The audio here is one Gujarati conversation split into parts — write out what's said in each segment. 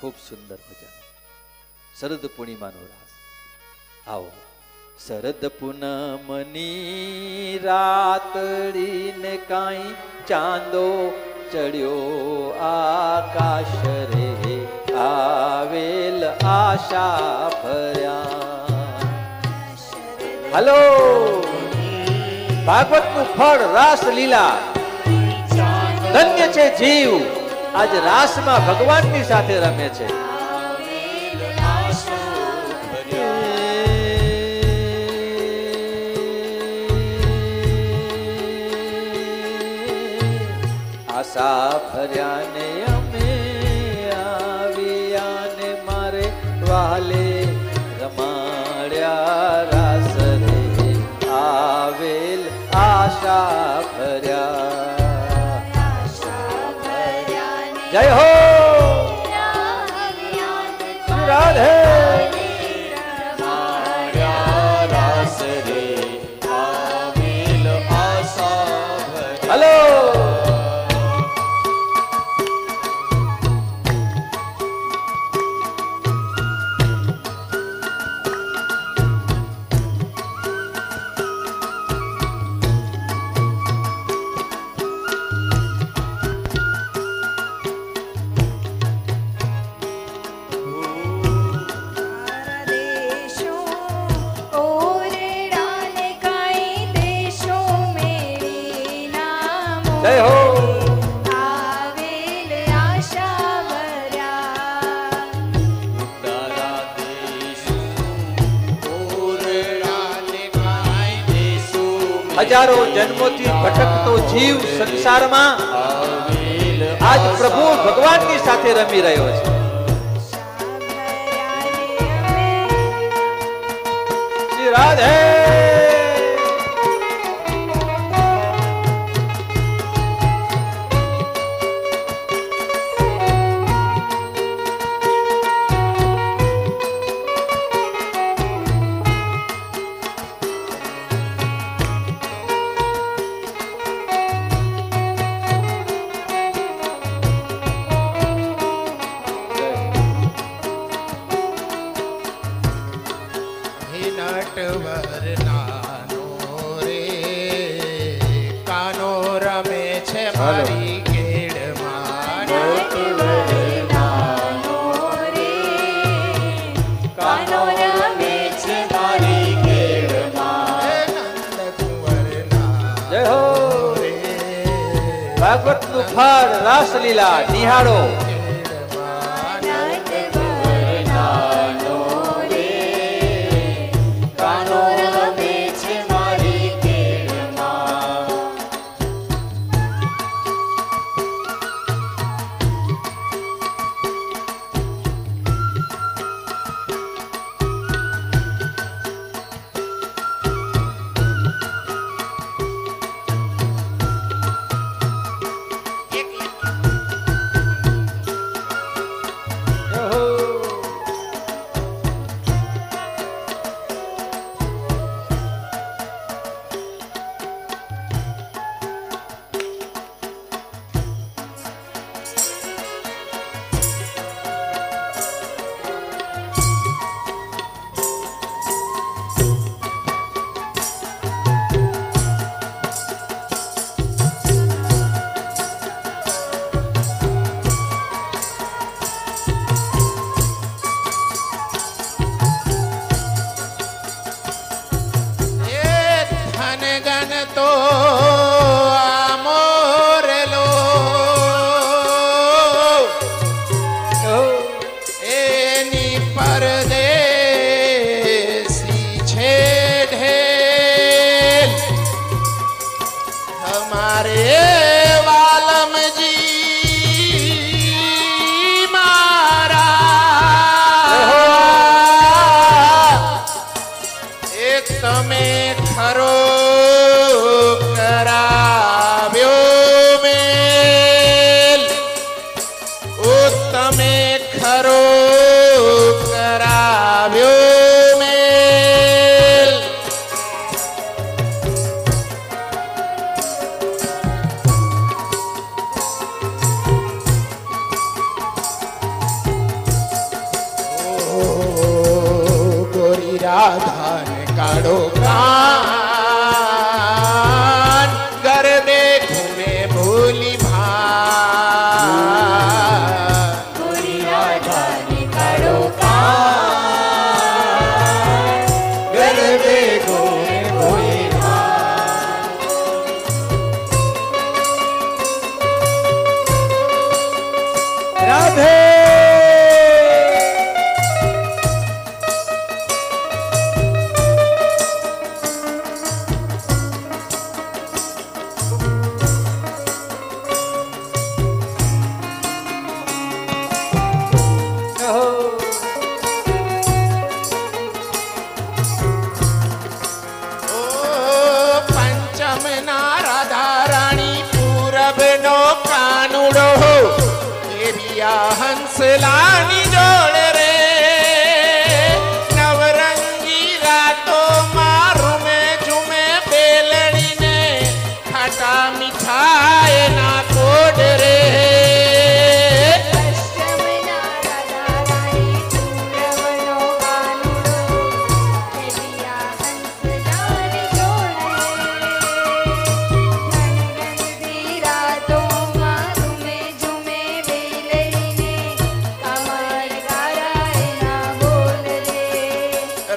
ખૂબ સુંદર ભજન. શરદ પૂર્ણિમાનો રાસ. આવો. શરદ પૂનમની રાતડીને કાંઈ ચાંદો ચડ્યો આકાશ રે, આવેલ આશા ભર્યા. હલો, ભાગવતનું ફળ રાસ લીલા. ધન્ય છે જીવ આજ રાસમાં ભગવાનની સાથે રમે છે. આશા ભર્યાને અમે આવ્યાને મારે વાલે રમાડ્યા રાસ રે, આવેલ આશા ભર્યા. જય હો રાધે. હલો, જય હો. આવેલ આશા ભર્યા. તારા દેશ હજારો જન્મોથી ભટકતો જીવ સંસારમાં આજ પ્રભુ ભગવાનની સાથે રમી રહ્યો છે. શ્રી રાધે. ભાગવતનું ફળ રાસલીલા નિહાળો. રાધા ને કાળો કાન ગરબે ઘૂમે ભૂલી ભાન ગોરી રાધાને કાળો કાન ગરબે ઘૂમે ભૂલી રાધે પંચમના રાધા રાણી પૂરબનો કાનુડો એરિયા હંસલાની જોડ રે નવરંગી રાતોમાં રૂમે ઝૂમે બેલડીને ખાટા મીઠાઈ ના કોડ રે પશ્ચિમના રાધા રાણી પૂરબનો કાનુડો એલિયા હંસલાની જોડે રંગરંગી રાતોમાં રૂમે ઝૂમે બેલડીને કમર ગારા એના બોલ રે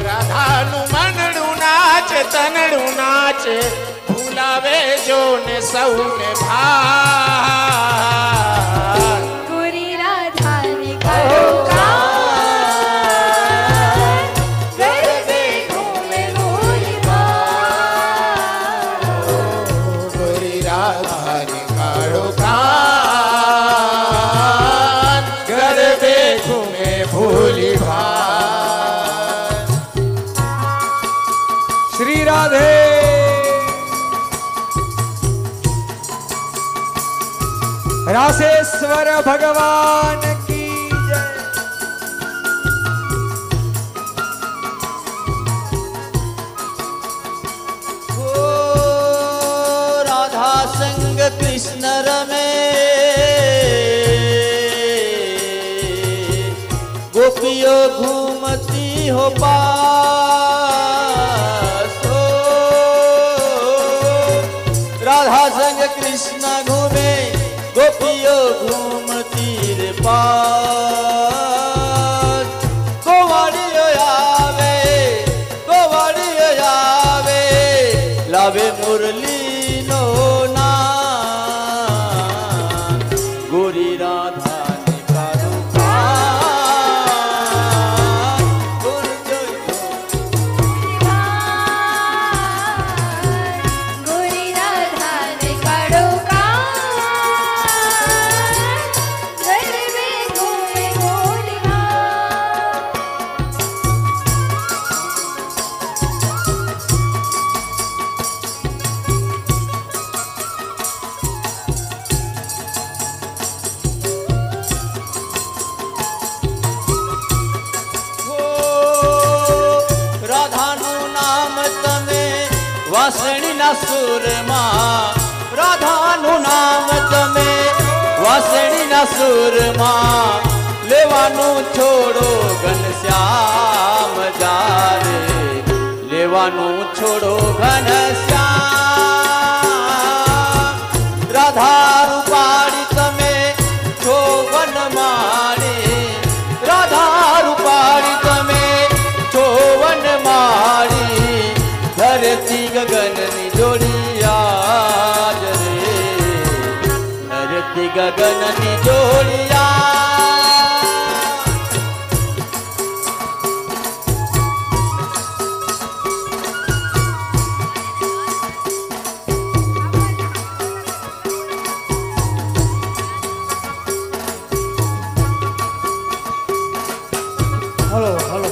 રાધાનું મનડું નાચ તનડું નાચ ભૂલાવે જો ને સૌને ભાન ગોરી રાધાને કાળો કાન ગરબે ઘૂમે ભૂલી ભાન ગોરી રાધાને કાળો કાન ગરબે ઘૂમે ભૂલી ભાન શ્રી રાધે રાસેશ્વર ભગવાન કી જય ઓ રાધા સંગ કૃષ્ણ રમે ગોપીઓ ઘૂમતી હો પાસ ઓ राधा संग कृष्ण घूमे गोपियों घूमती रे पास गोवाड़ियो आवे लावे मुरली नो नाम गोरी राधा ने कारो कान गुरजोई ગોરી રાધાને કાળો કાન ગરબે ઘૂમે ભૂલી ભાન રાધાનું નામ તમે વાસણીના સુરમાં રાધાનું નામ તમે વાસણીના સુરમાં લેવાનું છોડો ઘનશ્યામ જારે લેવાનું છોડો ઘનશ્યામ રાધા રૂપાળી તમે છો વનમાળી રાધા રૂપાળી તમે છો વનમાળી ધરતી ગગનની જોડિયા જ રે ધરતી ગગનની જોડિયા હલો હલો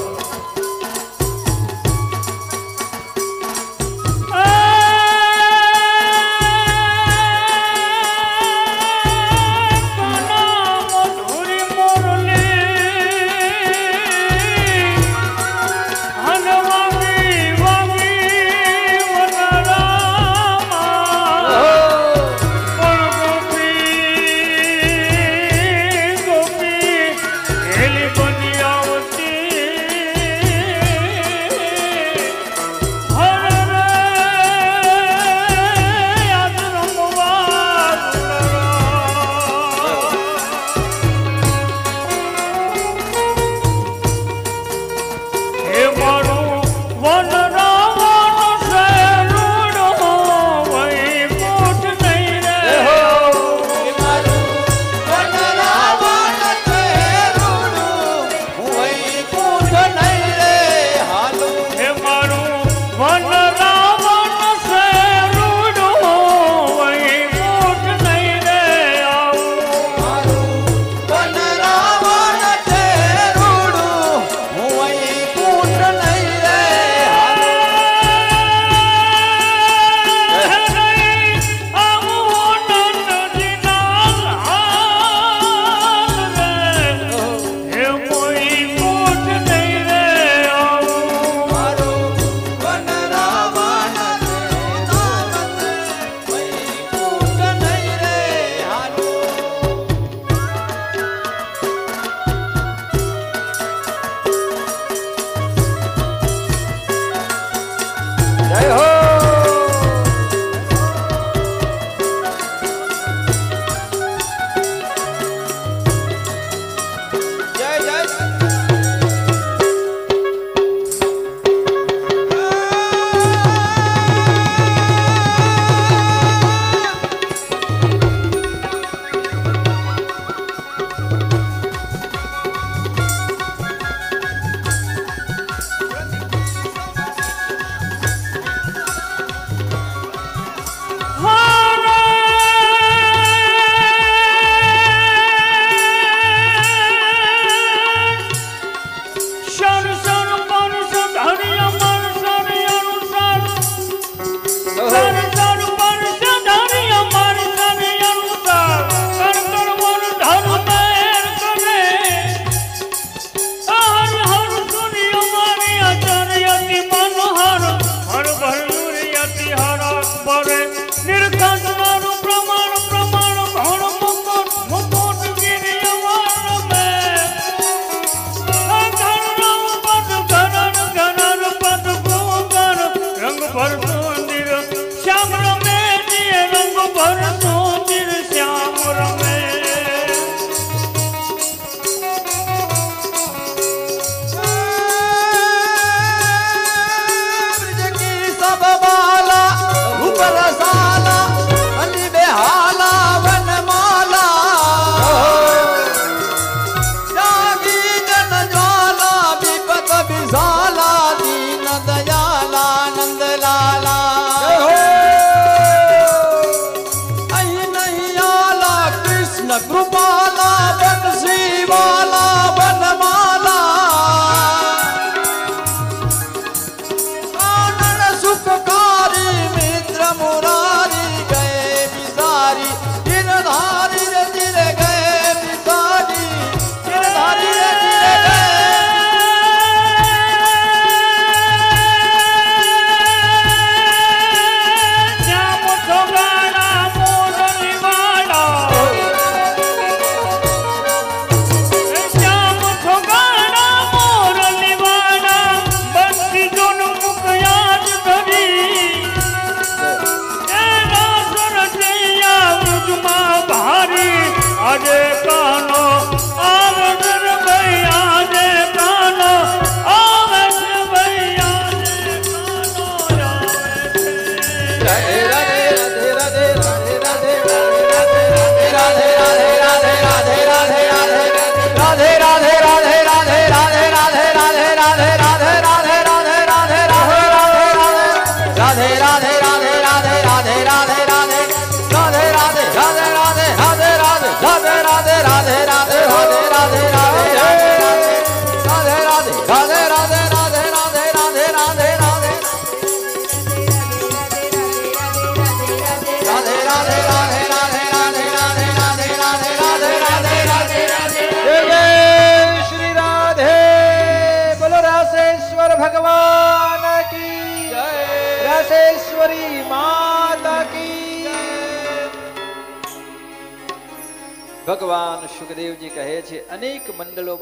ભગવાન સુખદેવજી કહે છે અનેક મંડળો